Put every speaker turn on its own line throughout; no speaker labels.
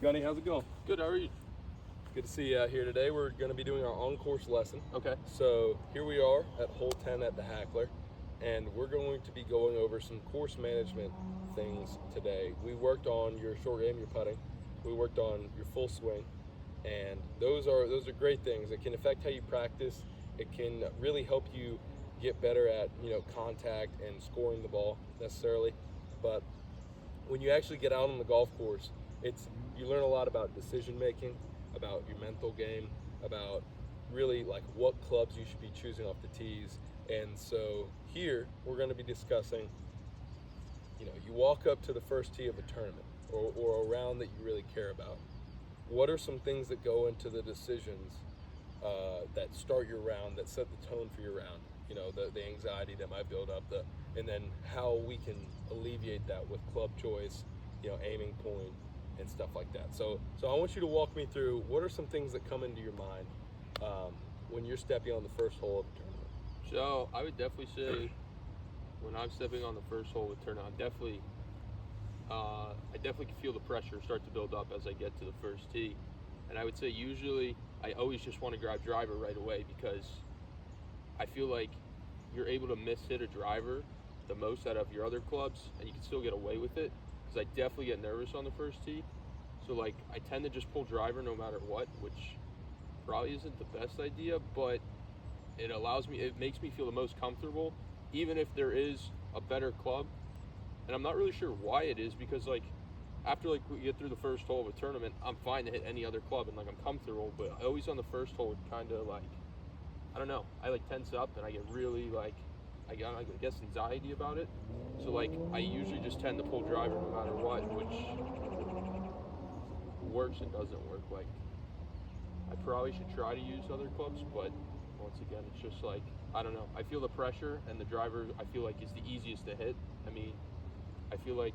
Gunny, how's it going?
Good, how are you?
Good to see you out here today. We're going to be doing our on-course lesson.
Okay.
So here we are at hole 10 at the Hackler, and we're going to be going over some course management things today. We worked on your short game, your putting. We worked on your full swing, and those are great things. It can affect how you practice. It can really help you get better at contact and scoring the ball necessarily. But when you actually get out on the golf course, you learn a lot about decision making, about your mental game, about really like what clubs you should be choosing off the tees. And so here we're going to be discussing, you walk up to the first tee of a tournament or a round that you really care about. What are some things that go into the decisions that start your round, that set the tone for your round? The anxiety that might build up, and then how we can alleviate that with club choice, aiming point, and stuff like that. So I want you to walk me through what are some things that come into your mind when you're stepping on the first hole of a tournament.
So I would definitely say when I'm stepping on the first hole of a tournament, I definitely can feel the pressure start to build up as I get to the first tee. And I would say usually I always just want to grab driver right away because I feel like you're able to miss-hit a driver the most out of your other clubs, and you can still get away with it, because I definitely get nervous on the first tee. So, I tend to just pull driver no matter what, which probably isn't the best idea, but it makes me feel the most comfortable, even if there is a better club. And I'm not really sure why it is, because, after, we get through the first hole of a tournament, I'm fine to hit any other club, and, I'm comfortable, but always on the first hole, it kind of, I don't know. I tense up and I get really I guess anxiety about it. So I usually just tend to pull driver no matter what, which works and doesn't work. I probably should try to use other clubs, but once again, it's just I don't know. I feel the pressure, and the driver I feel is the easiest to hit. I mean, I feel like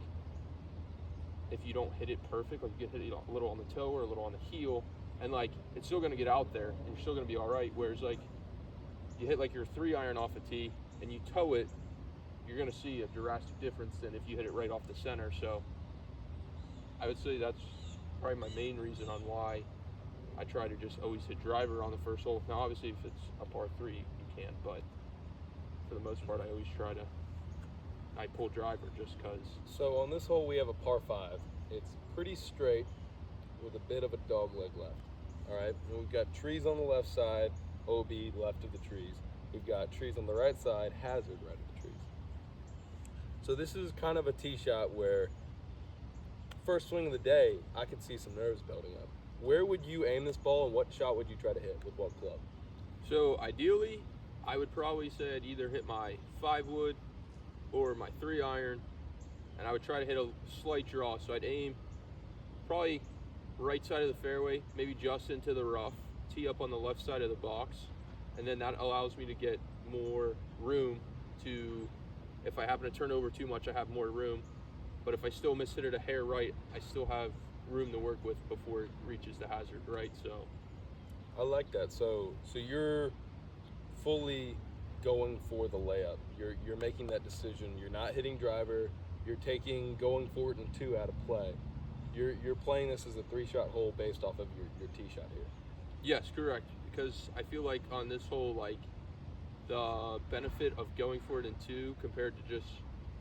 if you don't hit it perfect, you get hit a little on the toe or a little on the heel, and it's still gonna get out there and you're still gonna be all right. Whereas you hit your 3-iron off a tee and you toe it, you're going to see a drastic difference than if you hit it right off the center. So I would say that's probably my main reason on why I try to just always hit driver on the first hole. Now, obviously, if it's a par 3, you can, but for the most part, I pull driver just because.
So on this hole, we have a par 5. It's pretty straight with a bit of a dog leg left. All right, and we've got trees on the left side, OB left of the trees. We've got trees on the right side, hazard right of the trees. So this is kind of a tee shot where first swing of the day, I could see some nerves building up. Where would you aim this ball, and what shot would you try to hit with what club?
So ideally, I would probably say I'd either hit my 5-wood or my 3-iron, and I would try to hit a slight draw. So I'd aim probably right side of the fairway, maybe just into the rough, tee up on the left side of the box, and then that allows me to get more room to, if I happen to turn over too much, I have more room. But if I still miss hit it a hair right, I still have room to work with before it reaches the hazard, right? So
I like that. So you're fully going for the layup. You're making that decision. You're not hitting driver. You're going for it in 2 out of play. You're playing this as a 3-shot hole based off of your tee shot here.
Yes, correct. Because I feel like on this hole, the benefit of going for it in 2 compared to just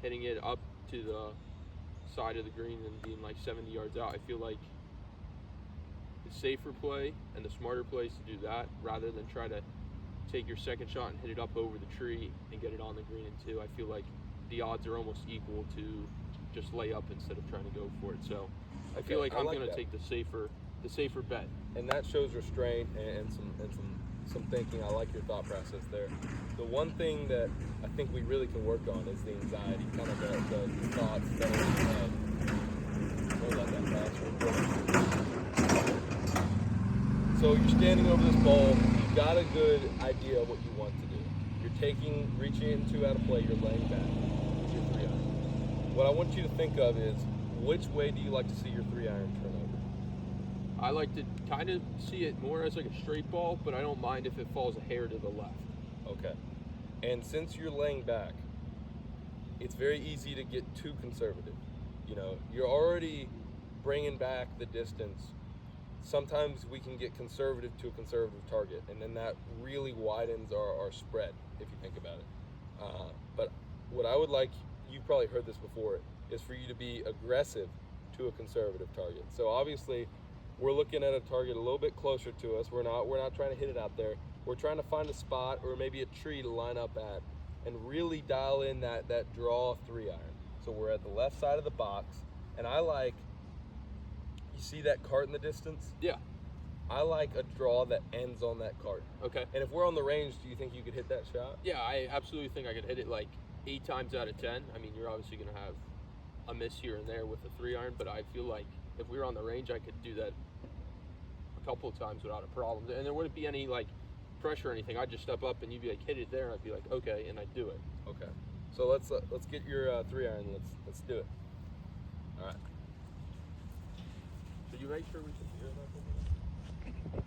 hitting it up to the side of the green and being 70 yards out, I feel like the safer play and the smarter play is to do that rather than try to take your second shot and hit it up over the tree and get it on the green in 2. I feel like the odds are almost equal to just lay up instead of trying to go for it. So I feel like I'm going to take the safer bet.
And that shows restraint and some thinking. I like your thought process there. The one thing that I think we really can work on is the anxiety, kind of the thoughts that are in your head. We'll let that pass real quick. So you're standing over this ball. You've got a good idea of what you want to do. You're reaching it in 2 out of play. You're laying back with your 3-iron. What I want you to think of is, which way do you like to see your 3-iron turn over?
I like to kind of see it more as a straight ball, but I don't mind if it falls a hair to the left.
Okay. And since you're laying back, it's very easy to get too conservative. You're already bringing back the distance, sometimes we can get conservative to a conservative target, and then that really widens our spread, if you think about it. But what I would like, you've probably heard this before, is for you to be aggressive to a conservative target. So obviously, we're looking at a target a little bit closer to us. We're not trying to hit it out there. We're trying to find a spot or maybe a tree to line up at and really dial in that draw 3-iron. So we're at the left side of the box, and I like, you see that cart in the distance?
Yeah.
I like a draw that ends on that cart.
Okay.
And if we're on the range, do you think you could hit that shot?
Yeah, I absolutely think I could hit it like 8 times out of 10. I mean, you're obviously going to have a miss here and there with a 3-iron, but I feel like if we were on the range, I could do that a couple of times without a problem. And there wouldn't be any like pressure or anything. I'd just step up and you'd be like, hit it there, and I'd be like, okay, and I'd do it.
Okay. So let's get your 3-iron. Let's do it. All right.
So you make sure we can hear that.